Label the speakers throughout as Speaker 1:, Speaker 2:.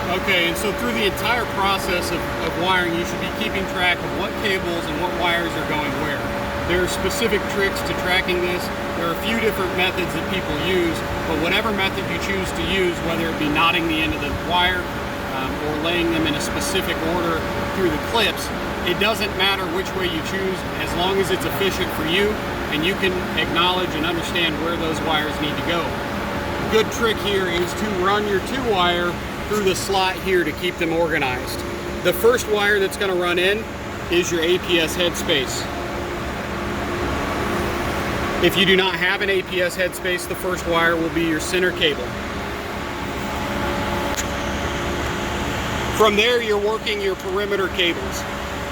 Speaker 1: Okay, and so through the entire process of wiring, you should be keeping track of what cables and what wires are going where. There are specific tricks to tracking this. There are a few different methods that people use, but whatever method you choose to use, whether it be knotting the end of the wire or laying them in a specific order through the clips, it doesn't matter which way you choose as long as it's efficient for you and you can acknowledge and understand where those wires need to go. A good trick here is to run your 2-wire through the slot here to keep them organized. The first wire that's going to run in is your APS headspace. If you do not have an APS headspace, the first wire will be your center cable. From there, you're working your perimeter cables.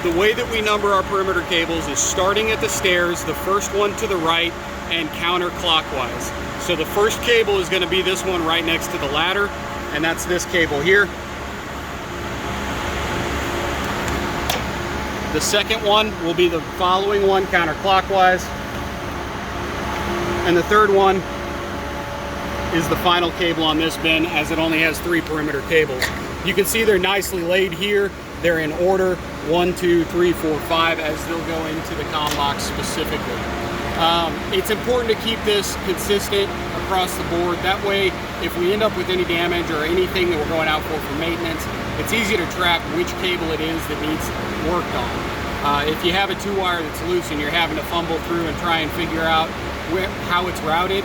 Speaker 1: The way that we number our perimeter cables is starting at the stairs, the first one to the right, and counterclockwise. So the first cable is going to be this one right next to the ladder, and that's this cable here. The second one will be the following one counterclockwise. And the third one is the final cable on this bin, as it only has 3 perimeter cables. You can see they're nicely laid here. They're in order 1, 2, 3, 4, 5 as they'll go into the comm box specifically. It's important to keep this consistent across the board. That way, if we end up with any damage or anything that we're going out for maintenance, it's easy to track which cable it is that needs worked on. If you have a 2-wire that's loose and you're having to fumble through and try and figure out how it's routed,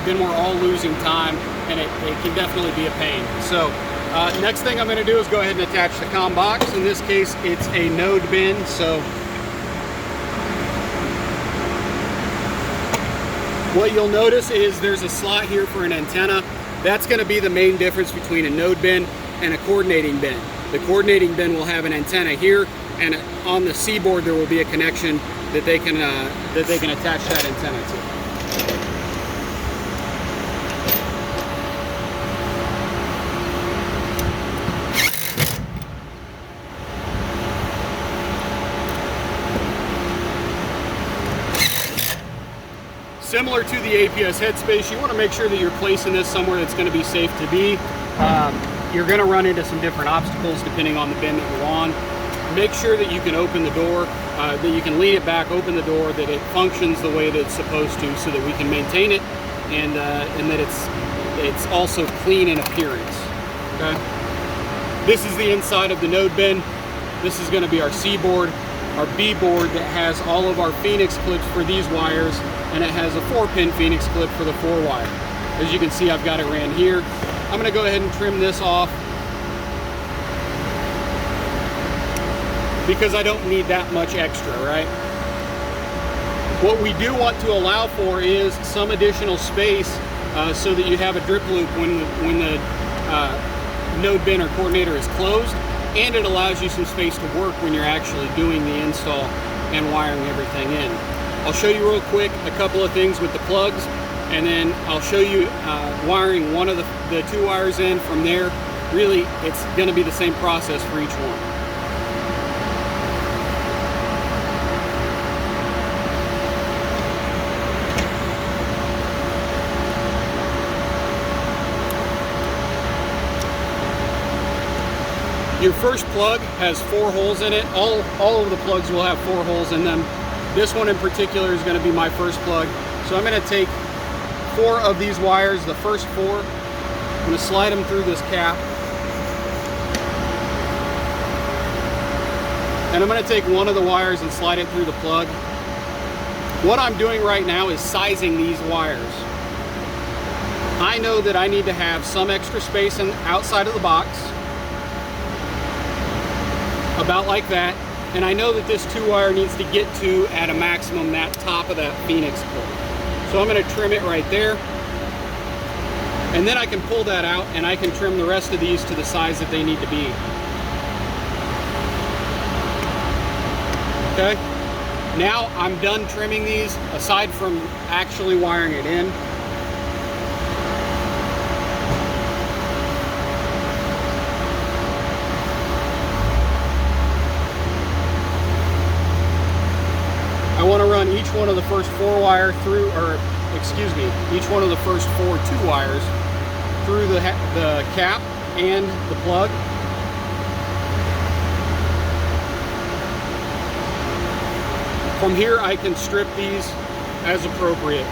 Speaker 1: then we're all losing time, and it can definitely be a pain. So next thing I'm going to do is go ahead and attach the comm box. In this case, it's a node bin. So what you'll notice is there's a slot here for an antenna. That's going to be the main difference between a node bin and a coordinating bin. The coordinating bin will have an antenna here, and on the C-board there will be a connection that they can attach that antenna to. Similar to the APS headspace, you want to make sure that you're placing this somewhere that's going to be safe to be. You're going to run into some different obstacles depending on the bin that you're on. Make sure that you can open the door, that you can lean it back, open the door, that it functions the way that it's supposed to, so that we can maintain it and that it's also clean in appearance. Okay. This is the inside of the node bin. This is going to be our C board, our B board that has all of our Phoenix clips for these wires, and it has a 4-pin Phoenix clip for the 4-wire. As you can see, I've got it ran here. I'm going to go ahead and trim this off because I don't need that much extra, right? What we do want to allow for is some additional space so that you have a drip loop when the node bin or coordinator is closed, and it allows you some space to work when you're actually doing the install and wiring everything in. I'll show you real quick a couple of things with the plugs, and then I'll show you wiring one of the 2 wires in. From there, really, it's going to be the same process for each one. Your first plug has 4 holes in it. All of the plugs will have 4 holes in them. This one in particular is going to be my first plug. So I'm going to take 4 of these wires, the first 4, I'm going to slide them through this cap. And I'm going to take one of the wires and slide it through the plug. What I'm doing right now is sizing these wires. I know that I need to have some extra space outside of the box, about like that. And I know that this 2-wire needs to get to, at a maximum, that top of that Phoenix clip. So I'm going to trim it right there. And then I can pull that out and I can trim the rest of these to the size that they need to be. Okay? Now I'm done trimming these, aside from actually wiring it in. I want to run each one of the first 4-wire through, or excuse me, each one of the first 4 2-wires through the cap, and the plug. From here, I can strip these as appropriate.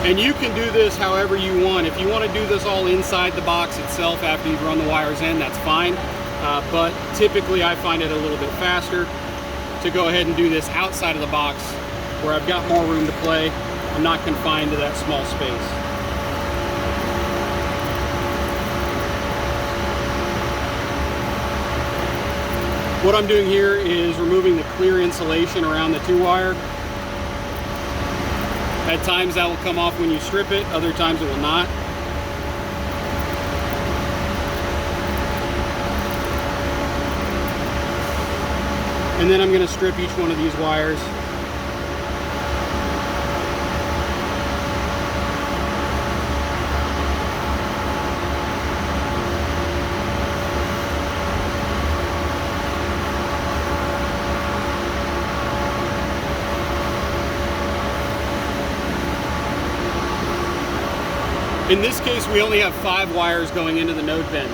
Speaker 1: And you can do this however you want. If you want to do this all inside the box itself after you've run the wires in, that's fine. But typically I find it a little bit faster to go ahead and do this outside of the box where I've got more room to play. I'm not confined to that small space. What I'm doing here is removing the clear insulation around the 2-wire. At times that will come off when you strip it, other times it will not. And then I'm going to strip each one of these wires. In this case, we only have 5 wires going into the node bin.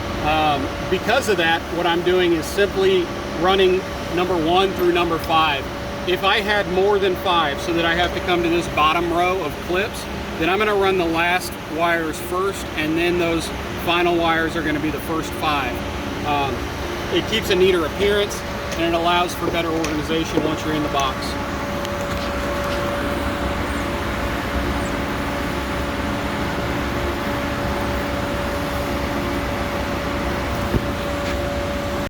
Speaker 1: Because of that, what I'm doing is simply running number 1 through number 5. If I had more than 5, so that I have to come to this bottom row of clips, then I'm going to run the last wires first, and then those final wires are going to be the first 5. It keeps a neater appearance, and it allows for better organization once you're in the box.